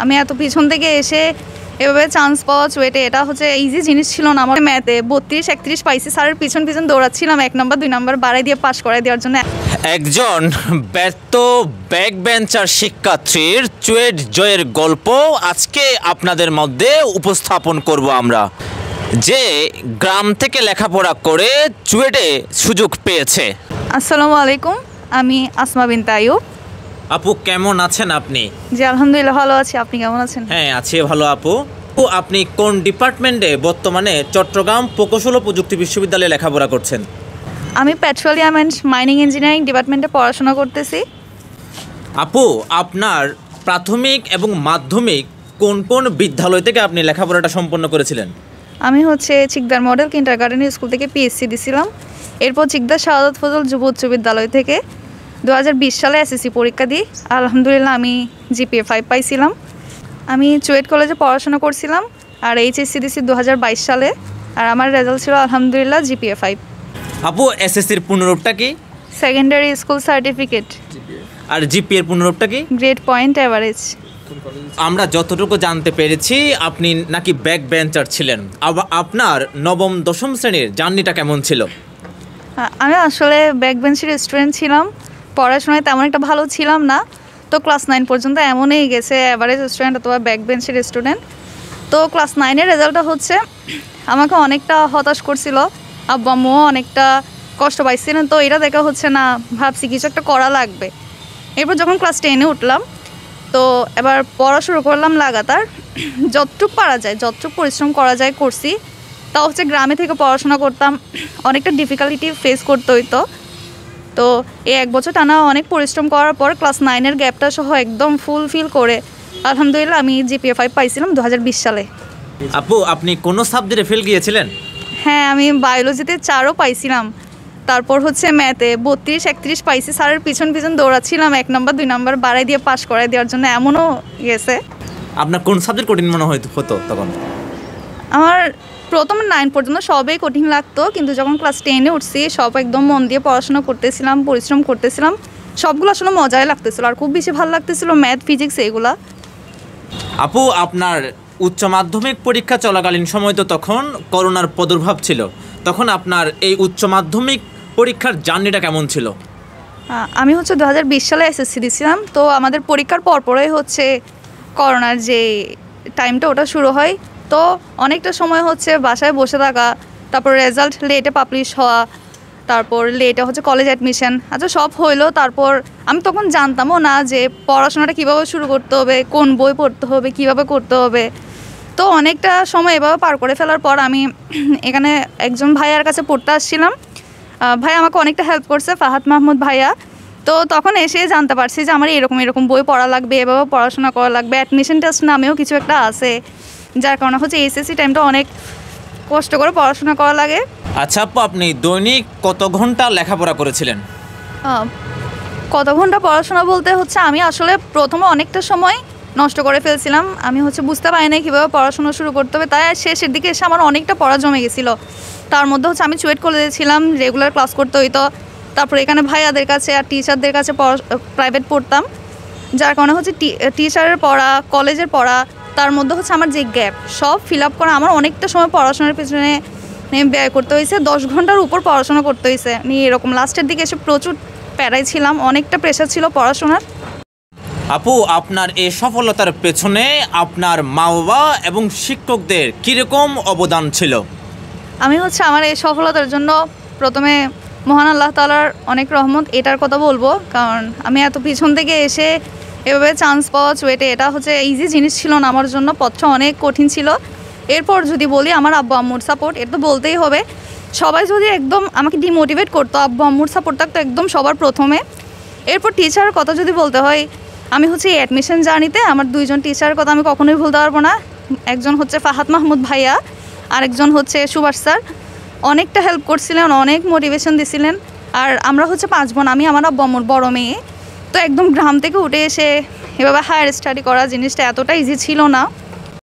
আমি এত পিছন থেকে এসে এভাবে চান্স পাওয়া চুয়েটে এটা হচ্ছে ইজি জিনিস ছিল না। আমার ম্যাথে 32-31 পাইছি, স্যারের পিছন দৌড়াচ্ছিলাম 1 নম্বর 2 নম্বর বাড়াই দিয়ে পাস করাই দেওয়ার জন্য। একজন ব্যর্থ ব্যাক বেঞ্চার শিক্ষার্থীর চুয়েট জয়ের গল্প আজকে আপনাদের মধ্যে উপস্থাপন করব আমরা, যে গ্রাম থেকে লেখাপড়া করে চুয়েটে সুযোগ পেয়েছে। আসসালামু আলাইকুম, আমি আসমা বিনতে আইয়ুব। আপু কেমন আছেন আপনি? জি আলহামদুলিল্লাহ ভালো আছি, আপনি কেমন আছেন? হ্যাঁ আছি ভালো আপু। আপনি কোন ডিপার্টমেন্টে বর্তমানে চট্টগ্রাম প্রকৌশল ও প্রযুক্তি বিশ্ববিদ্যালয়ে লেখাপড়া করছেন? আমি পেট্রোলিয়াম অ্যান্ড মাইনিং ইঞ্জিনিয়ারিং ডিপার্টমেন্টে পড়াশোনা করতেছি। আপু আপনার প্রাথমিক এবং মাধ্যমিক কোন কোন বিদ্যালয় থেকে আপনি লেখাপড়াটা সম্পন্ন করেছিলেন? আমি হচ্ছে চিকদার মডেল কিন্ডারগার্টেন স্কুল থেকে পিএসসি দিছিলাম। এরপর চিকদার শাহাদাত ফজল যুব উচ্চ বিদ্যালয় থেকে 2020 সালে এসএসসি পরীক্ষা দিই, আলহামদুলিল্লাহ আমি জিপিএ 5 পাইছিলাম। আমি চুয়েট কলেজে পড়াশোনা করছিলাম আর এইচএসসি দিছি 2022 সালে, আর আমার রেজাল্ট ছিল আলহামদুলিল্লাহ জিপিএ 5। আপু এসএসসির পূর্ণরূপটা কি? Secondary school certificate. আর জিপিএ এর পূর্ণরূপটা কি? Grade point average. আমরা যতটুকু জানতে পেরেছি আপনি নাকি ব্যাক বেঞ্চার ছিলেন। আপনার নবম দশম শ্রেণীর জার্নিটা কেমন ছিল? আমি আসলে ব্যাক বেঞ্চের স্টুডেন্ট ছিলাম, পড়াশোনায় তেমন একটা ভালো ছিলাম না, তো ক্লাস 9 পর্যন্ত এমনই গেছে অ্যাভারেজ স্টুডেন্ট অথবা ব্যাক বেঞ্চের স্টুডেন্ট। তো ক্লাস 9-এর রেজাল্টটা হচ্ছে আমাকে অনেকটা হতাশ করছিল, আব্বু আম্মুও অনেকটা কষ্ট পাইছিলেন। তো এটা দেখা হচ্ছে না, ভাবছি কিছু একটা করা লাগবে। এরপর যখন ক্লাস 10-এ উঠলাম তো এবার পড়া শুরু করলাম লাগাতার, যতটুকু পারা যায় যতটুকু পরিশ্রম করা যায় করছি। তা হচ্ছে গ্রামে থেকে পড়াশোনা করতাম, অনেকটা ডিফিকাল্টি ফেস করতে হইতো। তো এই 1 বছর টানা অনেক পরিশ্রম করার পর ক্লাস 9-এর গ্যাপটা সহ একদম ফুলফিল করে আলহামদুলিল্লাহ আমি জিপিএ 5 পাইছিলাম 2020 সালে। আপু আপনি কোন সাবজেক্টে ফেল গিয়েছিলেন? হ্যাঁ আমি বায়োলজিতে 4ও পাইছিলাম, তারপর হচ্ছে ম্যাথে 32-31 পাইছি, স্যারের পিছন দৌড়াচ্ছিলাম 1 নম্বর 2 নম্বর বাড়াই দিয়ে পাস করাই দেওয়ার জন্য, এমনও গেছে। আপনার কোন সাবজেক্ট কঠিন মনে হতো তখন? আমার প্রথম 9 পর্যন্ত সবই কঠিন লাগতো, কিন্তু যখন ক্লাস 10-এ উঠছি সব একদম মন দিয়ে পড়াশোনা করতেছিলাম, পরিশ্রম করতেছিলাম, সবগুলো আসলে মজাই লাগতেছিল আর খুব বেশি ভালো লাগতেছিল ম্যাথ ফিজিক্স এগুলা। আপু আপনার উচ্চ মাধ্যমিক পরীক্ষা চলাকালীন সময় তো তখন করোনার প্রাদুর্ভাব ছিল, তখন আপনার এই উচ্চ মাধ্যমিক পরীক্ষার জার্নিটা কেমন ছিল? আমি হচ্ছে 2020 সালে এসএসসি দিয়েছিলাম, তো আমাদের পরীক্ষার পরপরই হচ্ছে করোনার যে টাইমটা ওটা শুরু হয়। তো অনেকটা সময় হচ্ছে বাসায় বসে থাকা, তারপর রেজাল্ট লেটে পাবলিশ হওয়া, তারপর লেটে হচ্ছে কলেজ অ্যাডমিশন, আচ্ছা সব হইলো। তারপর আমি তখন জানতামও না যে পড়াশোনাটা কীভাবে শুরু করতে হবে, কোন বই পড়তে হবে, কীভাবে করতে হবে। তো অনেকটা সময় এভাবে পার করে ফেলার পর আমি এখানে একজন ভাইয়ার কাছে পড়তে আসছিলাম। ভাই আমাকে অনেকটা হেল্প করছে, ফাহাদ মাহমুদ ভাইয়া। তো তখন এসে জানতে পারছি যে আমার এরকম বই পড়া লাগবে, এভাবে পড়াশোনা করা লাগবে, অ্যাডমিশন টেস্ট নামেও কিছু একটা আছে, যার কারণে হচ্ছে এইচএসসি টাইমটা অনেক কষ্ট করে পড়াশোনা করা লাগে। আচ্ছা আপু আপনি দৈনিক কত ঘন্টা লেখাপড়া করেছিলেন? কত ঘন্টা পড়াশোনা বলতে হচ্ছে আমি আসলে প্রথমে অনেকটা সময় নষ্ট করে ফেলছিলাম, আমি হচ্ছে বুঝতে পারি না কীভাবে পড়াশোনা শুরু করতে হবে, তাই শেষের দিকে এসে আমার অনেকটা পড়া জমে গেছিলো। তার মধ্যে হচ্ছে আমি চুয়েট কলেজে ছিলাম, রেগুলার ক্লাস করতে হইতো, তারপরে এখানে ভাইয়াদের কাছে আর টিচারদের কাছে প্রাইভেট পড়তাম, যার কারণে হচ্ছে টিচারের পড়া, কলেজের পড়া, তার মধ্যে হচ্ছে আমার যে গ্যাপ সব ফিল আপ করা আমার অনেকটা সময় পড়াশোনার পেছনে ব্যয় করতে হয়েছে। 10 ঘন্টার উপর পড়াশোনা করতে হয়েছে। আমি এরকম লাস্টের দিকে এসে প্রচুর প্যারাই ছিলাম, অনেকটা প্রেশার ছিল পড়াশোনার। আপু আপনার এই সফলতার পেছনে আপনার মা বাবা এবং শিক্ষকদের কীরকম অবদান ছিল? আমি হচ্ছে আমার এই সফলতার জন্য প্রথমে মহান আল্লাহ তাআলার অনেক রহমত, এটার কথা বলবো, কারণ আমি এত পিছন থেকে এসে এভাবে চান্স পাওয়া চুয়েটে এটা হচ্ছে ইজি জিনিস ছিল না আমার জন্য, পথটা অনেক কঠিন ছিল। এরপর যদি বলি আমার আব্বু আম্মুর সাপোর্ট, এটা তো বলতেই হবে। সবাই যদি একদম আমাকে ডিমোটিভেট করতো, আব্বু আম্মুর সাপোর্ট থাকতো একদম সবার প্রথমে। এরপর টিচারের কথা যদি বলতে হয়, আমি হচ্ছে এই অ্যাডমিশন জার্নিতে আমার 2জন টিচারের কথা আমি কখনোই ভুলতে পারবো না। একজন হচ্ছে ফাহাদ মাহমুদ ভাইয়া, আরেকজন হচ্ছে সুভাষ স্যার, অনেকটা হেল্প করছিলেন, অনেক মোটিভেশন দিছিলেন। আর আমরা হচ্ছে 5 বোন, আমি আমার আব্বু আম্মুর বড় মেয়ে, তো একদম গ্রাম থেকে উঠে এসে এভাবে হায়ার স্টাডি করা জিনিসটা এতটা ইজি ছিল না।